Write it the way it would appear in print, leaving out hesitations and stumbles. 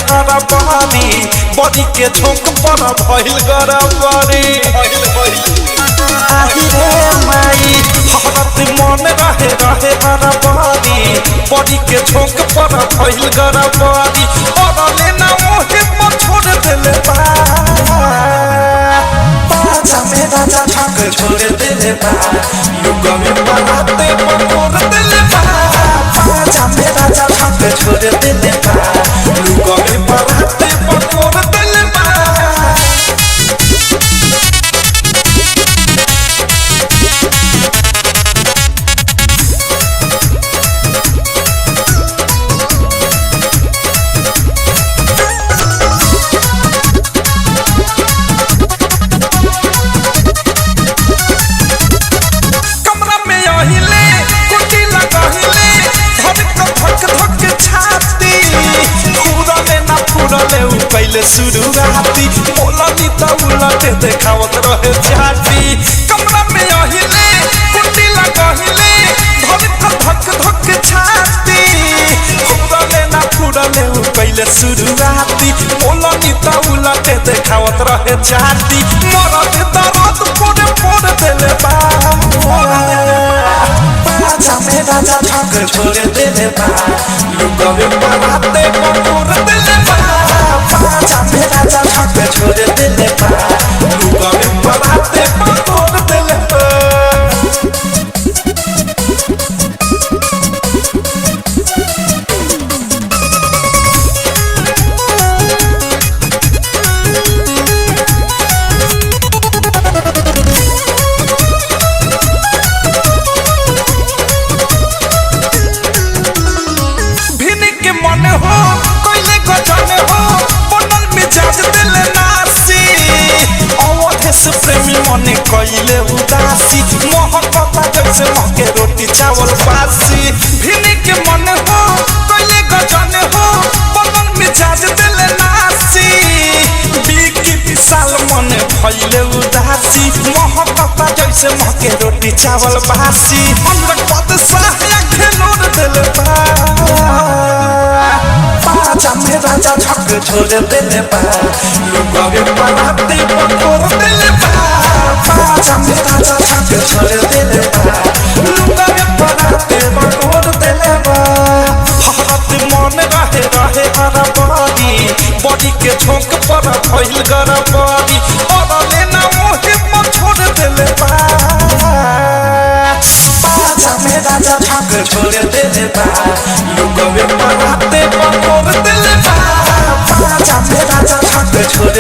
हरा बहानी बॉडी के झोंक पर भइल गरबारी आही रे माई हरत मन रहे रहे हरा बहानी बॉडी के झोंक पर भइल गरबारी और लेना मोहे पर छोड़ देले बा बाजा में राजा ठग छोड़ देले बा युग में बनाते पकोर देले बा बाजा में राजा ठग छोड़ देले बा युग में बनाते पकोर देले बा पहले शुरुआती बोलनी त उलटे देखावत रहे छाती कमरा में अहिले कुंडी लगहिले धक धक छाती फुरले ना फुरले पहले शुरुआती बोलनी त उलटे देखावत रहे छाती मरद दर्द पोड़े पोड़ देले बा बाजा में राजा ठग छोड़ देले बा युग में बनाते पकोर देले बा बाजा में राजा ठग छोड़ देले बा युग में बनाते पकोर देले बा प्रेमी मने कइले उदासी मोहब्बत जैसे महके रोटी चावल बासी भिनी के मन हो कइले गजन हो बदन मिजाज दिले नासी बीकी विशाल मने भइले उदासी मोहब्बत जैसे महके रोटी चावल बासी अंदर पद साया खेलोर दिले बा बाजा में राजा ठग छोड़ देले बा लोग में बनाते पकोर देले बा बाजा में राजा ठग छोड़ देले बा लोग में बनाते पकोर देले बा हरत मन रहे रहे हरा बॉडी के झोंक पर भइल गरबारी और लेना मोहे पर छोड़ देले बा बाजा में राजा ठग छोड़ देले बा लोग में बनाते पकोर देले बा बाजा में राजा ठग छोड़